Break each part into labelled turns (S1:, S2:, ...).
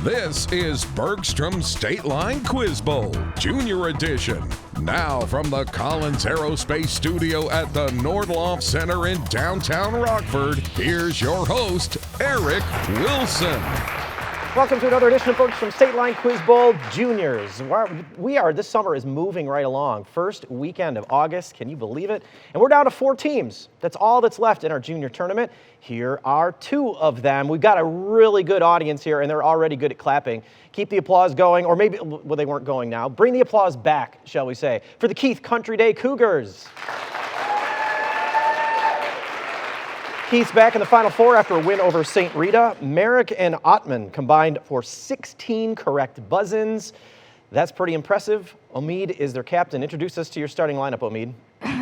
S1: This is Bergstrom State Line Quiz Bowl, Junior Edition. Now from the Collins Aerospace Studio at the Nordloff Center in downtown Rockford, here's your host, Eric Wilson.
S2: Welcome to another edition of Bergstrom State Line Quiz Bowl Juniors. This summer is moving right along. First weekend of August, can you believe it? And we're down to 4 teams. That's all that's left in our junior tournament. Here are 2 of them. We've got a really good audience here, and they're already good at clapping. Keep the applause going, or maybe, well, they weren't going now. Bring the applause back, shall we say, for the Keith Country Day Cougars. Keith's back in the Final Four after a win over St. Rita. Merrick and Ottman combined for 16 correct buzz-ins. That's pretty impressive. Omid is their captain. Introduce us to your starting lineup, Omid.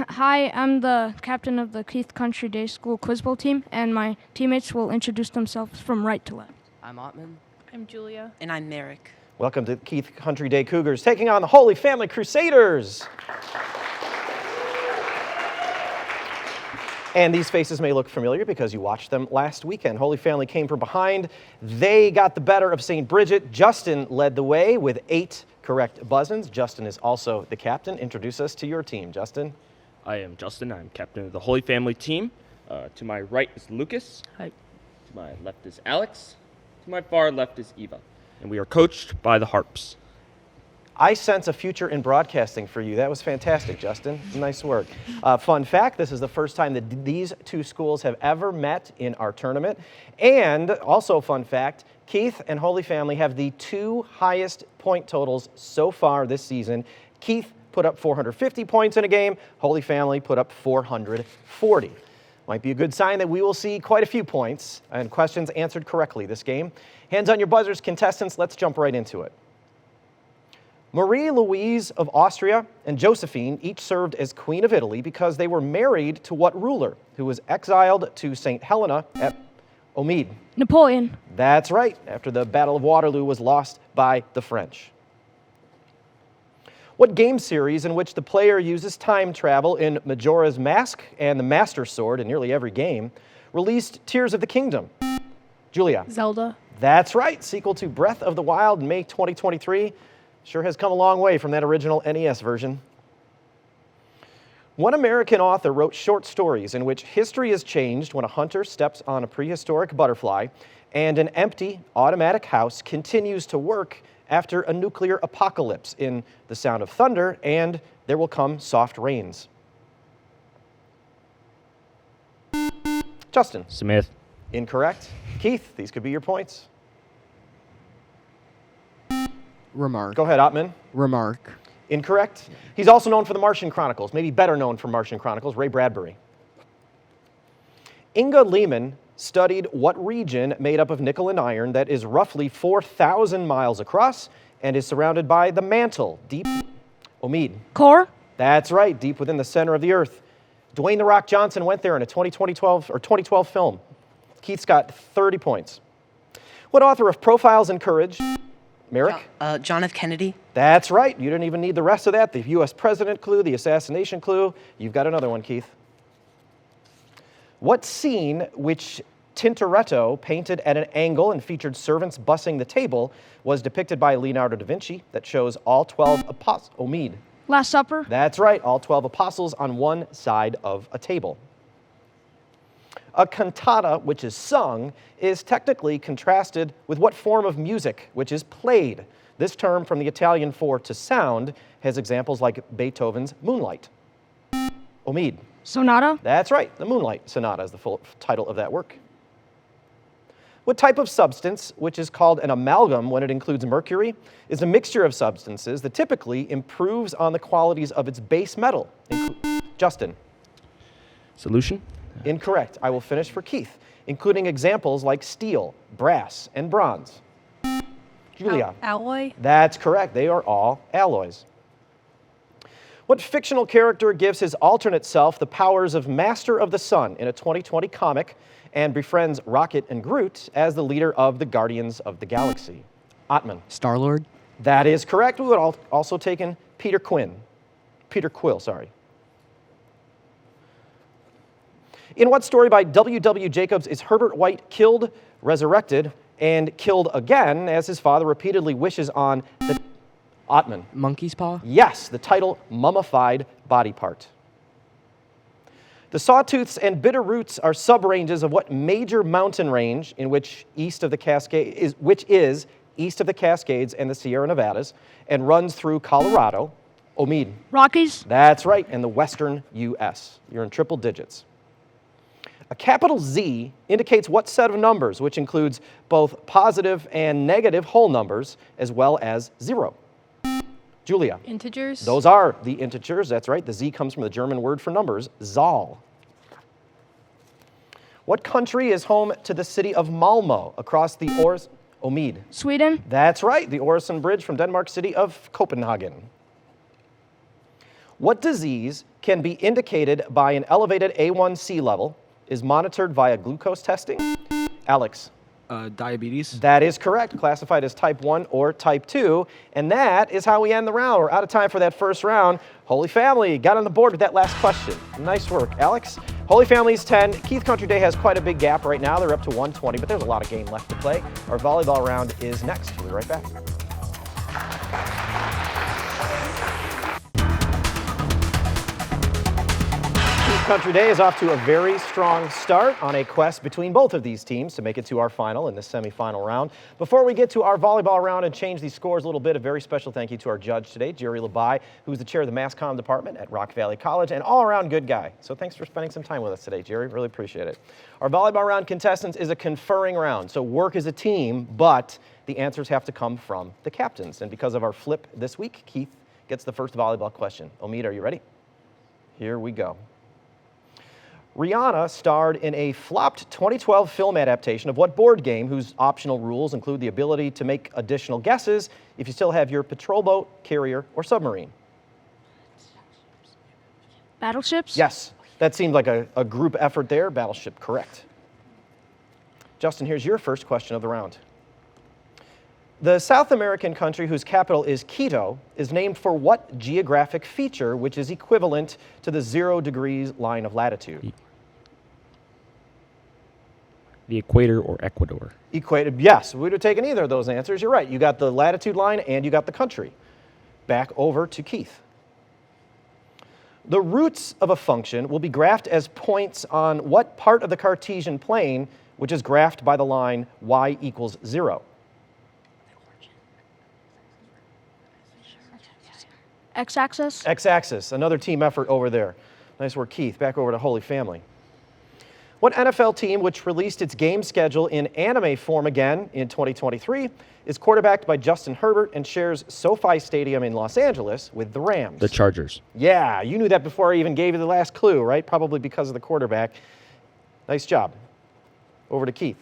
S3: Hi, I'm the captain of the Keith Country Day School Quiz Bowl team, and my teammates will introduce themselves from right to left.
S4: I'm Ottman.
S5: I'm Julia.
S4: And I'm Merrick.
S2: Welcome to Keith Country Day Cougars, taking on the Holy Family Crusaders. And these faces may look familiar because you watched them last weekend. Holy Family came from behind. They got the better of St. Bridget. Justin led the way with 8 correct buzz-ins. Justin is also the captain. Introduce us to your team, Justin.
S6: I am Justin. I'm captain of the Holy Family team. To my right is Lucas.
S5: Hi.
S6: To my left is Alex. To my far left is Eva. And we are coached by the Harps.
S2: I sense a future in broadcasting for you. That was fantastic, Justin. Nice work. Fun fact, this is the first time that these 2 schools have ever met in our tournament. And also fun fact, Keith and Holy Family have the 2 highest point totals so far this season. Keith put up 450 points in a game. Holy Family put up 440. Might be a good sign that we will see quite a few points and questions answered correctly this game. Hands on your buzzers, contestants. Let's jump right into it. Marie Louise of Austria and Josephine each served as Queen of Italy because they were married to what ruler who was exiled to St. Helena at Omid?
S3: Napoleon.
S2: That's right, after the Battle of Waterloo was lost by the French. What game series in which the player uses time travel in Majora's Mask and the Master Sword in nearly every game released Tears of the Kingdom? Julia.
S5: Zelda.
S2: That's right, sequel to Breath of the Wild in May 2023. Sure has come a long way from that original NES version. One American author wrote short stories in which history is changed when a hunter steps on a prehistoric butterfly and an empty automatic house continues to work after a nuclear apocalypse in The Sound of Thunder and There Will Come Soft Rains. Justin.
S6: Smith.
S2: Incorrect. Keith, these could be your points.
S7: Remark.
S2: Go ahead, Ottman.
S7: Remark.
S2: Incorrect. He's also known for the Martian Chronicles, maybe better known for Martian Chronicles, Ray Bradbury. Inga Lehman studied what region made up of nickel and iron that is roughly 4,000 miles across and is surrounded by the mantle, deep, Omid.
S3: Core.
S2: That's right, deep within the center of the earth. Dwayne "The Rock" Johnson went there in a 2012 film. Keith's got 30 points. What author of Profiles in Courage? Merrick?
S4: John F. Kennedy.
S2: That's right. You didn't even need the rest of that. The U.S. president clue, the assassination clue. You've got another one, Keith. What scene which Tintoretto painted at an angle and featured servants bussing the table was depicted by Leonardo da Vinci that shows all 12 apostles? Omid.
S3: Last Supper.
S2: That's right. All 12 apostles on one side of a table. A cantata, which is sung, is technically contrasted with what form of music, which is played. This term, from the Italian for to sound, has examples like Beethoven's Moonlight. Omid.
S3: Sonata.
S2: That's right. The Moonlight Sonata is the full title of that work. What type of substance, which is called an amalgam when it includes mercury, is a mixture of substances that typically improves on the qualities of its base metal? Justin.
S6: Solution?
S2: Incorrect. I will finish for Keith, including examples like steel, brass, and bronze. Julia.
S5: Alloy.
S2: That's correct. They are all alloys. What fictional character gives his alternate self the powers of Master of the Sun in a 2020 comic and befriends Rocket and Groot as the leader of the Guardians of the Galaxy? Ottman.
S7: Star-Lord.
S2: That is correct. We would also taken Peter Quill, sorry. In what story by W.W. Jacobs is Herbert White killed, resurrected, and killed again as his father repeatedly wishes on the Ottman.
S7: Monkey's paw?
S2: Yes, the title mummified body part. The sawtooths and bitterroots are subranges of what major mountain range in which east of the Cascades is east of the Cascades and the Sierra Nevadas and runs through Colorado, Omid.
S3: Rockies.
S2: That's right, in the western U.S. You're in triple digits. A capital Z indicates what set of numbers, which includes both positive and negative whole numbers, as well as 0. Julia.
S4: Integers.
S2: Those are the integers, that's right. The Z comes from the German word for numbers, Zahl. What country is home to the city of Malmö across the Omid?
S3: Sweden.
S2: That's right, the Øresund Bridge from Denmark city of Copenhagen. What disease can be indicated by an elevated A1C level, is monitored via glucose testing? Alex.
S7: Diabetes.
S2: That is correct, classified as type 1 or type 2. And that is how we end the round. We're out of time for that first round. Holy Family got on the board with that last question. Nice work, Alex. Holy Family's 10. Keith Country Day has quite a big gap right now. They're up to 120, but there's a lot of game left to play. Our volleyball round is next. We'll be right back. Country Day is off to a very strong start on a quest between both of these teams to make it to our final in the semifinal round. Before we get to our volleyball round and change these scores a little bit, a very special thank you to our judge today, Jerry Labai, who's the chair of the Mass Comm department at Rock Valley College and all-around good guy. So thanks for spending some time with us today, Jerry. Really appreciate it. Our volleyball round contestants is a conferring round, so work as a team, but the answers have to come from the captains. And because of our flip this week, Keith gets the first volleyball question. Omid, are you ready? Here we go. Rihanna starred in a flopped 2012 film adaptation of what board game whose optional rules include the ability to make additional guesses if you still have your patrol boat, carrier, or submarine?
S3: Battleships?
S2: Yes, that seemed like a group effort there. Battleship, correct. Justin, here's your first question of the round. The South American country whose capital is Quito is named for what geographic feature which is equivalent to the 0 degrees line of latitude?
S6: The equator or Ecuador.
S2: Equator, yes, we would have taken either of those answers. You're right. You got the latitude line and you got the country. Back over to Keith. The roots of a function will be graphed as points on what part of the Cartesian plane which is graphed by the line y equals 0?
S3: X-axis?
S2: X-axis, another team effort over there. Nice work, Keith. Back over to Holy Family. What NFL team, which released its game schedule in anime form again in 2023, is quarterbacked by Justin Herbert and shares SoFi Stadium in Los Angeles with the Rams?
S6: The Chargers.
S2: Yeah, you knew that before I even gave you the last clue, right? Probably because of the quarterback. Nice job. Over to Keith.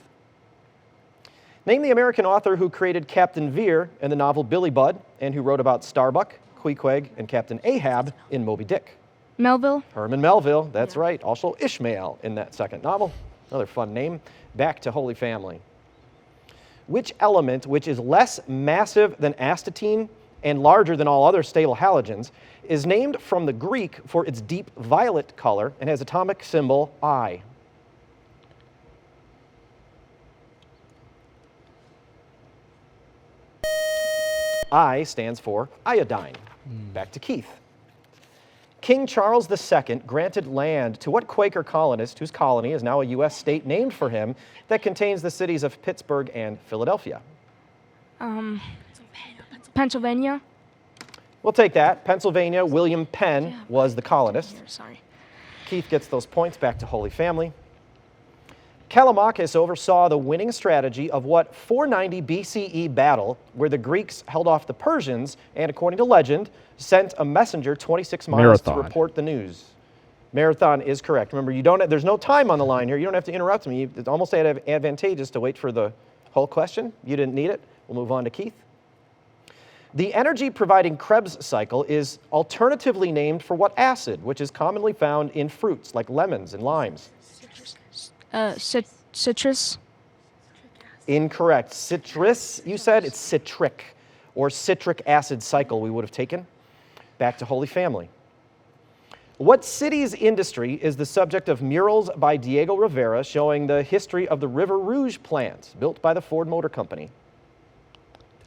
S2: Name the American author who created Captain Veer in the novel Billy Budd and who wrote about Starbuck, Queequeg, and Captain Ahab in Moby Dick.
S3: Melville.
S2: Herman Melville, that's right. Also Ishmael in that second novel. Another fun name. Back to Holy Family. Which element, which is less massive than astatine and larger than all other stable halogens, is named from the Greek for its deep violet color and has atomic symbol I? I stands for iodine. Back to Keith. King Charles II granted land to what Quaker colonist whose colony is now a U.S. state named for him that contains the cities of Pittsburgh and Philadelphia?
S3: Pennsylvania.
S2: We'll take that. Pennsylvania, William Penn was the colonist.
S3: Sorry.
S2: Keith gets those points. Back to Holy Family. Callimachus oversaw the winning strategy of what 490 BCE battle where the Greeks held off the Persians and, according to legend, sent a messenger 26 miles to report the news? Marathon is correct. Remember, there's no time on the line here. You don't have to interrupt me. It's almost advantageous to wait for the whole question. You didn't need it. We'll move on to Keith. The energy-providing Krebs cycle is alternatively named for what acid, which is commonly found in fruits like lemons and limes?
S3: Citrus.
S2: Incorrect. Citrus, you said? It's citric or citric acid cycle we would have taken. Back to Holy Family. What city's industry is the subject of murals by Diego Rivera showing the history of the River Rouge plant built by the Ford Motor Company?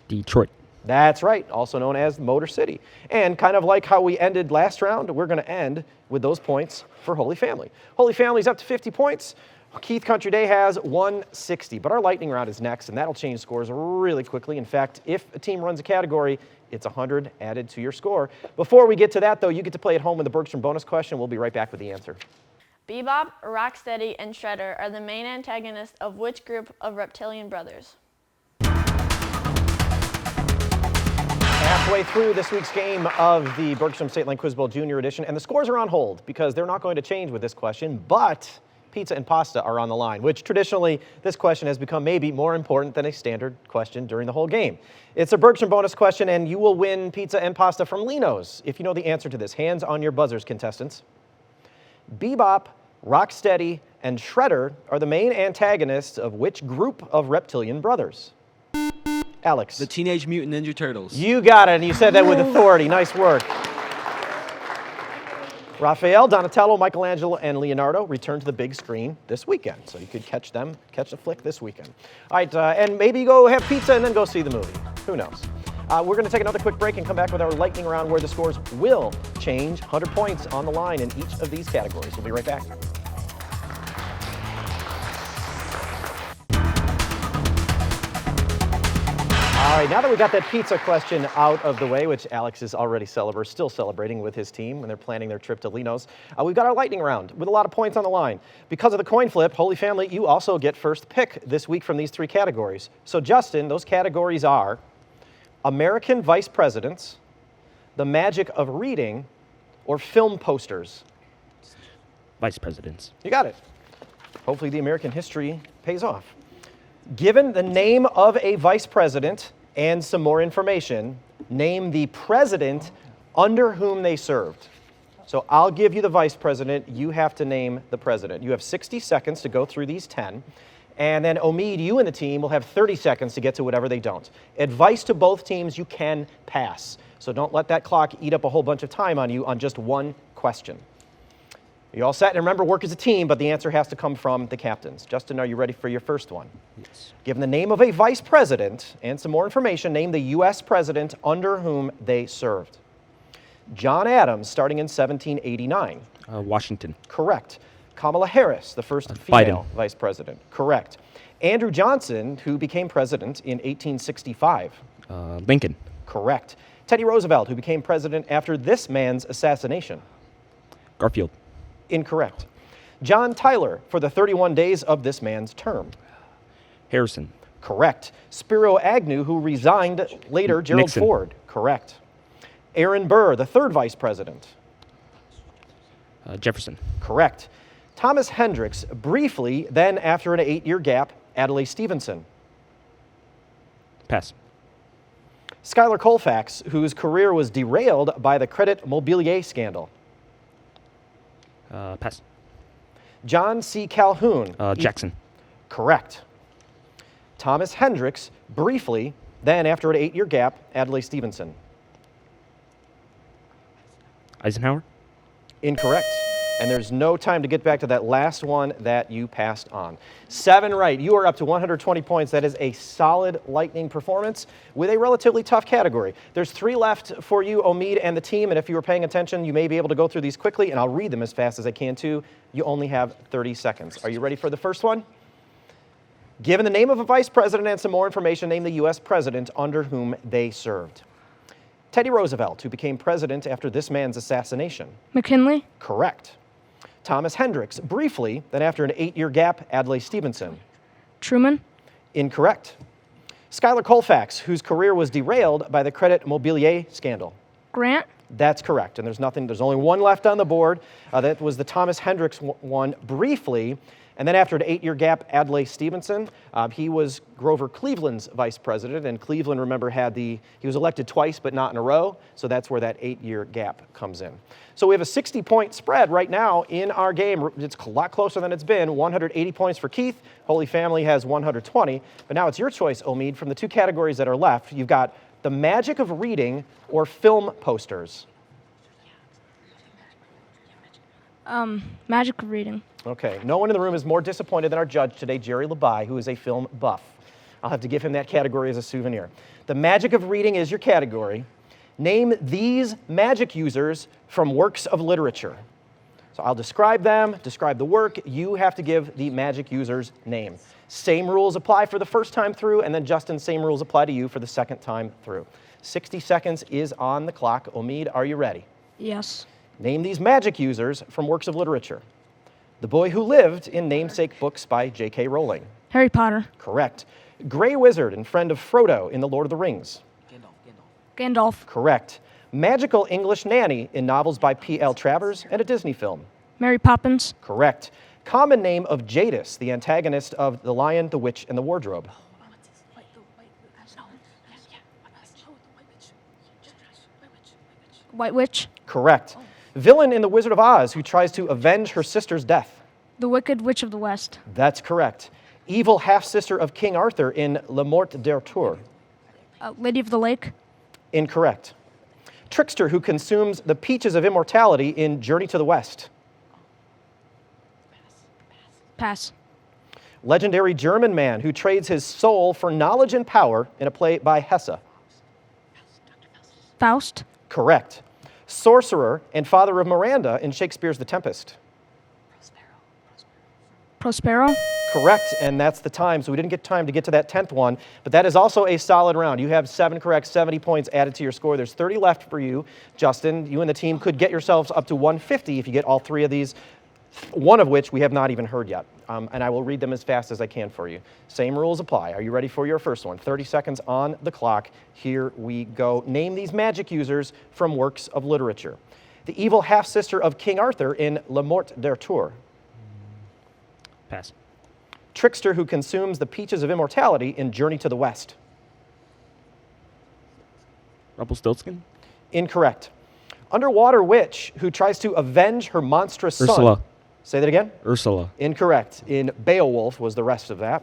S6: Detroit.
S2: That's right, also known as Motor City. And kind of like how we ended last round, we're going to end with those points for Holy Family. Holy Family's up to 50 points. Keith Country Day has 160, but our lightning round is next, and that'll change scores really quickly. In fact, if a team runs a category, it's 100 added to your score. Before we get to that, though, you get to play at home with the Bergstrom bonus question. We'll be right back with the answer.
S4: Bebop, Rocksteady, and Shredder are the main antagonists of which group of reptilian brothers?
S2: Halfway through this week's game of the Bergstrom State Line Quiz Bowl Junior Edition, and the scores are on hold because they're not going to change with this question, but pizza and pasta are on the line, which traditionally this question has become maybe more important than a standard question during the whole game. It's a Bergstrom bonus question, and you will win pizza and pasta from Lino's if you know the answer to this. Hands on your buzzers, contestants. Bebop, Rocksteady, and Shredder are the main antagonists of which group of reptilian brothers? Alex.
S7: The Teenage Mutant Ninja Turtles.
S2: You got it, and you said that with authority. Nice work. Raphael, Donatello, Michelangelo, and Leonardo return to the big screen this weekend, so you could catch the flick this weekend. All right, and maybe go have pizza and then go see the movie. Who knows? We're going to take another quick break and come back with our lightning round where the scores will change. 100 points on the line in each of these categories. We'll be right back. All right, now that we got that pizza question out of the way, which Alex is already still celebrating with his team when they're planning their trip to Lino's, we've got our lightning round with a lot of points on the line. Because of the coin flip, Holy Family, you also get first pick this week from these three categories. So Justin, those categories are American Vice Presidents, The Magic of Reading, or Film Posters.
S6: Vice Presidents.
S2: You got it. Hopefully the American history pays off. Given the name of a vice president and some more information, name the president under whom they served. So I'll give you the vice president. You have to name the president. You have 60 seconds to go through these 10. And then Omid, you and the team will have 30 seconds to get to whatever they don't. Advice to both teams, you can pass. So don't let that clock eat up a whole bunch of time on you on just one question. You all set? And remember, work as a team, but the answer has to come from the captains. Justin, are you ready for your first one?
S6: Yes.
S2: Given the name of a vice president and some more information, name the U.S. president under whom they served. John Adams, starting in 1789.
S6: Washington.
S2: Correct. Kamala Harris, the first female vice president. Correct. Andrew Johnson, who became president in 1865.
S6: Lincoln.
S2: Correct. Teddy Roosevelt, who became president after this man's assassination.
S6: Garfield.
S2: Incorrect. John Tyler, for the 31 days of this man's term.
S6: Harrison.
S2: Correct. Spiro Agnew, who resigned later. Gerald
S6: Nixon.
S2: Ford. Correct. Aaron Burr, the third vice president.
S6: Jefferson.
S2: Correct. Thomas Hendricks, briefly, then after an 8-year gap, Adlai Stevenson.
S6: Pass.
S2: Schuyler Colfax, whose career was derailed by the Credit Mobilier scandal.
S6: Pass.
S2: John C. Calhoun.
S6: Jackson.
S2: Correct. Thomas Hendricks, briefly, then after an 8-year gap, Adlai Stevenson.
S6: Eisenhower.
S2: Incorrect. And there's no time to get back to that last one that you passed on. 7 right. You are up to 120 points. That is a solid lightning performance with a relatively tough category. There's 3 left for you, Omid, and the team. And if you were paying attention, you may be able to go through these quickly, and I'll read them as fast as I can, too. You only have 30 seconds. Are you ready for the first one? Given the name of a vice president and some more information, name the U.S. president under whom they served. Teddy Roosevelt, who became president after this man's assassination.
S3: McKinley.
S2: Correct. Thomas Hendricks, briefly, then after an 8-year gap, Adlai Stevenson.
S3: Truman.
S2: Incorrect. Schuyler Colfax, whose career was derailed by the Credit Mobilier scandal.
S3: Grant.
S2: That's correct, and there's only one left on the board. That was the Thomas Hendricks one, briefly, and then after an 8-year gap, Adlai Stevenson. He was Grover Cleveland's vice president, and Cleveland, remember, he was elected twice, but not in a row, so that's where that 8-year gap comes in. So we have a 60-point spread right now in our game. It's a lot closer than it's been. 180 points for Keith. Holy Family has 120, but now it's your choice, Omid, from the 2 categories that are left. You've got the magic of reading or film posters.
S3: Magic of reading.
S2: Okay, no one in the room is more disappointed than our judge today, Jerry Labai, who is a film buff. I'll have to give him that category as a souvenir. The magic of reading is your category. Name these magic users from works of literature. So I'll describe them, describe the work. You have to give the magic user's name. Same rules apply for the first time through, and then Justin, same rules apply to you for the second time through. 60 seconds is on the clock. Omid, are you ready?
S3: Yes.
S2: Name these magic users from works of literature. The Boy Who Lived in namesake books by J.K. Rowling.
S3: Harry Potter.
S2: Correct. Grey Wizard and friend of Frodo in The Lord of the Rings.
S3: Gandalf.
S2: Correct. Magical English nanny in novels by P.L. Travers and a Disney film.
S3: Mary Poppins.
S2: Correct. Common name of Jadis, the antagonist of The Lion, the Witch, and the Wardrobe.
S3: White Witch.
S2: Correct. Villain in The Wizard of Oz who tries to avenge her sister's death.
S3: The Wicked Witch of the West.
S2: That's correct. Evil half-sister of King Arthur in Le Morte d'Arthur.
S3: Lady of the Lake.
S2: Incorrect. Trickster who consumes the peaches of immortality in Journey to the West.
S3: Pass.
S2: Legendary German man who trades his soul for knowledge and power in a play by Hesse.
S3: Faust.
S2: Correct. Sorcerer and father of Miranda in Shakespeare's The Tempest.
S3: Prospero.
S2: Correct, and that's the time. So we didn't get time to get to that 10th one, but that is also a solid round. You have 7 correct, 70 points added to your score. There's 30 left for you, Justin. You and the team could get yourselves up to 150 if you get all 3 of these, one of which we have not even heard yet. And I will read them as fast as I can for you. Same rules apply. Are you ready for your first one? 30 seconds on the clock. Here we go. Name these magic users from works of literature. The evil half-sister of King Arthur in Le Morte d'Arthur.
S6: Pass.
S2: Trickster who consumes the peaches of immortality in Journey to the West.
S6: Rumpelstiltskin?
S2: Incorrect. Underwater witch who tries to avenge her monstrous son.
S6: Ursula.
S2: Say that again?
S6: Ursula.
S2: Incorrect. In Beowulf was the rest of that.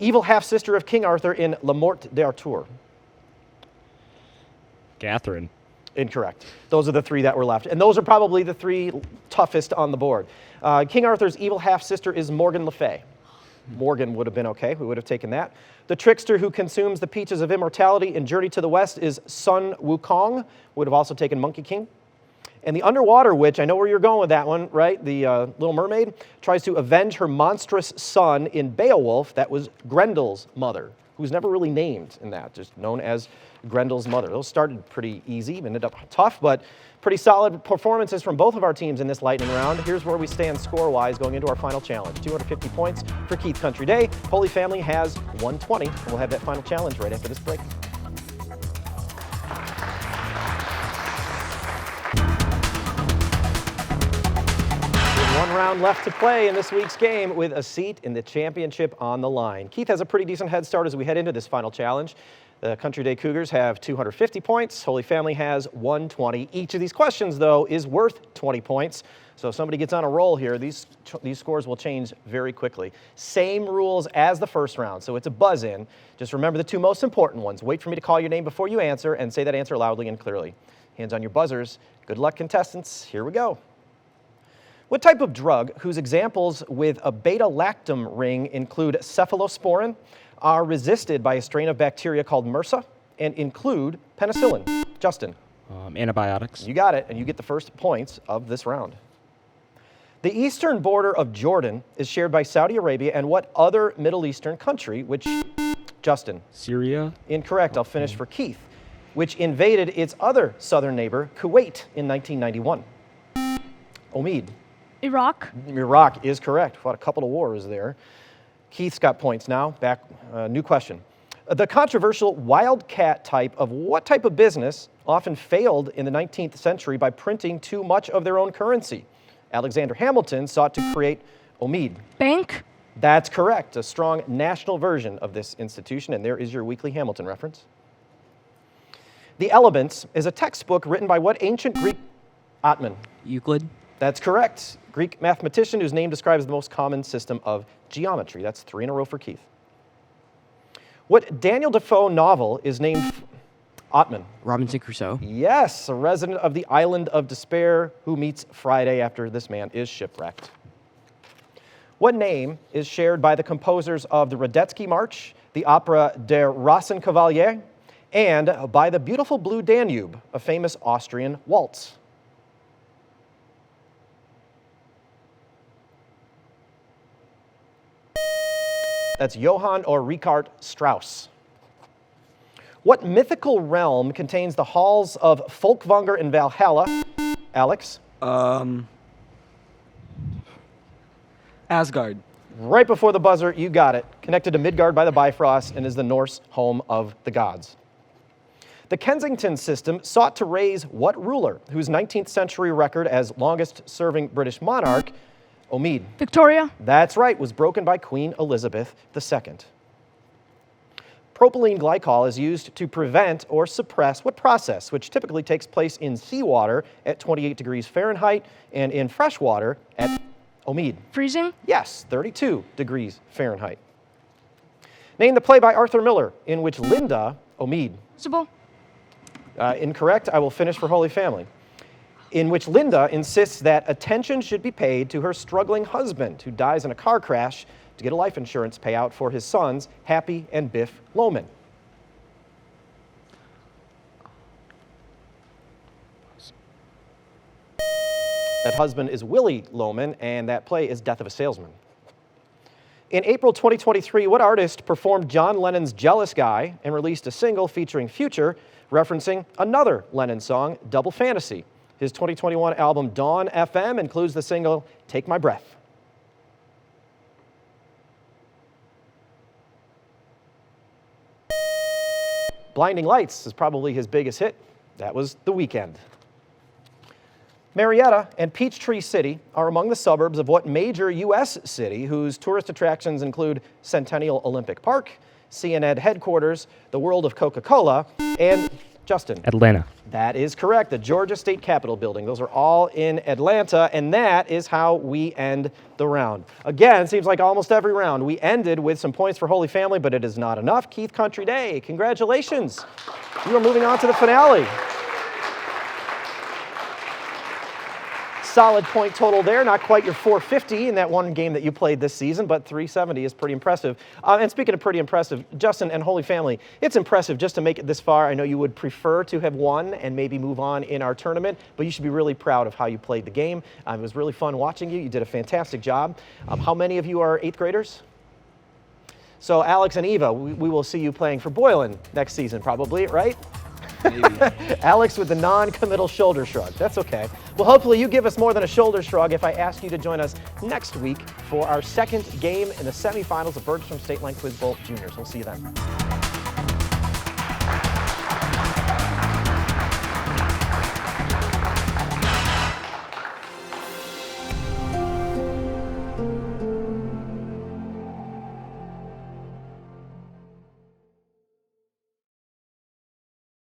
S2: Evil half-sister of King Arthur in Le Morte d'Arthur.
S6: Catherine.
S2: Incorrect. Those are the 3 that were left. And those are probably the 3 toughest on the board. King Arthur's evil half-sister is Morgan Le Fay. Morgan would have been okay. We would have taken that. The trickster who consumes the peaches of immortality in Journey to the West is Sun Wukong. Would have also taken Monkey King. And the underwater witch, I know where you're going with that one, right? The Little Mermaid tries to avenge her monstrous son in Beowulf. That was Grendel's mother, who's never really named in that, just known as Grendel's mother. Those started pretty easy, ended up tough, but pretty solid performances from both of our teams in this lightning round. Here's where we stand score-wise going into our final challenge. 250 points for Keith Country Day. Holy Family has 120, and we'll have that final challenge right after this break. One round left to play in this week's game with a seat in the championship on the line. Keith has a pretty decent head start as we head into this final challenge. The Country Day Cougars have 250 points. Holy Family has 120. Each of these questions, though, is worth 20 points. So if somebody gets on a roll here, these scores will change very quickly. Same rules as the first round, so it's a buzz-in. Just remember the 2 most important ones. Wait for me to call your name before you answer, and say that answer loudly and clearly. Hands on your buzzers. Good luck, contestants. Here we go. What type of drug, whose examples with a beta-lactam ring include cephalosporin, are resisted by a strain of bacteria called MRSA and include penicillin? Justin.
S6: Antibiotics.
S2: You got it, and you get the first points of this round. The eastern border of Jordan is shared by Saudi Arabia and what other Middle Eastern country, which, Justin?
S6: Syria.
S2: Incorrect. I'll finish for Keith. Which invaded its other southern neighbor, Kuwait, in 1991. Omid.
S3: Iraq.
S2: Iraq is correct. Fought a couple of wars there. Keith's got points now. Back, new question. The controversial wildcat type of what type of business often failed in the 19th century by printing too much of their own currency? Alexander Hamilton sought to create Omid.
S3: Bank.
S2: That's correct. A strong national version of this institution, and there is your weekly Hamilton reference. The Elements is a textbook written by what ancient Greek Atman?
S7: Euclid.
S2: That's correct. Greek mathematician whose name describes the most common system of geometry. That's 3 in a row for Keith. What Daniel Defoe novel is named Ottman.
S7: Robinson Crusoe.
S2: Yes, a resident of the island of despair who meets Friday after this man is shipwrecked. What name is shared by the composers of the Radetzky March, the opera Der Rosenkavalier, and by the Beautiful Blue Danube, a famous Austrian waltz? That's Johann or Richard Strauss. What mythical realm contains the halls of Folkvanger and Valhalla? Alex?
S7: Asgard.
S2: Right before the buzzer, you got it. Connected to Midgard by the Bifrost and is the Norse home of the gods. The Kensington system sought to raise what ruler, whose 19th century record as longest-serving British monarch, Omid?
S3: Victoria.
S2: That's right, was broken by Queen Elizabeth II. Propylene glycol is used to prevent or suppress what process, which typically takes place in seawater at 28 degrees Fahrenheit and in fresh water at Omid?
S3: Freezing.
S2: Yes, 32 degrees Fahrenheit. Name the play by Arthur Miller in which Linda, Omid?
S3: Sybil.
S2: Incorrect. I will finish for Holy Family. In which Linda insists that attention should be paid to her struggling husband who dies in a car crash to get a life insurance payout for his sons, Happy and Biff Loman. That husband is Willie Loman, and that play is Death of a Salesman. In April 2023, what artist performed John Lennon's Jealous Guy and released a single featuring Future, referencing another Lennon song, Double Fantasy? His 2021 album Dawn FM includes the single Take My Breath. Blinding Lights is probably his biggest hit. That was The Weeknd. Marietta and Peachtree City are among the suburbs of what major U.S. city whose tourist attractions include Centennial Olympic Park, CNN headquarters, the World of Coca-Cola, and, Justin?
S6: Atlanta.
S2: That is correct, the Georgia State Capitol building. Those are all in Atlanta, and that is how we end the round. Again, it seems like almost every round we ended with some points for Holy Family, but it is not enough. Keith Country Day, congratulations. You are moving on to the finale. Solid point total there, not quite your 450 in that one game that you played this season, but 370 is pretty impressive. And speaking of pretty impressive, Justin and Holy Family, it's impressive just to make it this far. I know you would prefer to have won and maybe move on in our tournament, but you should be really proud of how you played the game. It was really fun watching you. You did a fantastic job. How many of you are 8th graders? So Alex and Eva, we will see you playing for Boylan next season probably, right?
S7: Maybe.
S2: Alex with the non-committal shoulder shrug. That's okay. Well, hopefully you give us more than a shoulder shrug if I ask you to join us next week for our second game in the semifinals of Bergstrom State Line Quiz Bowl Juniors. We'll see you then.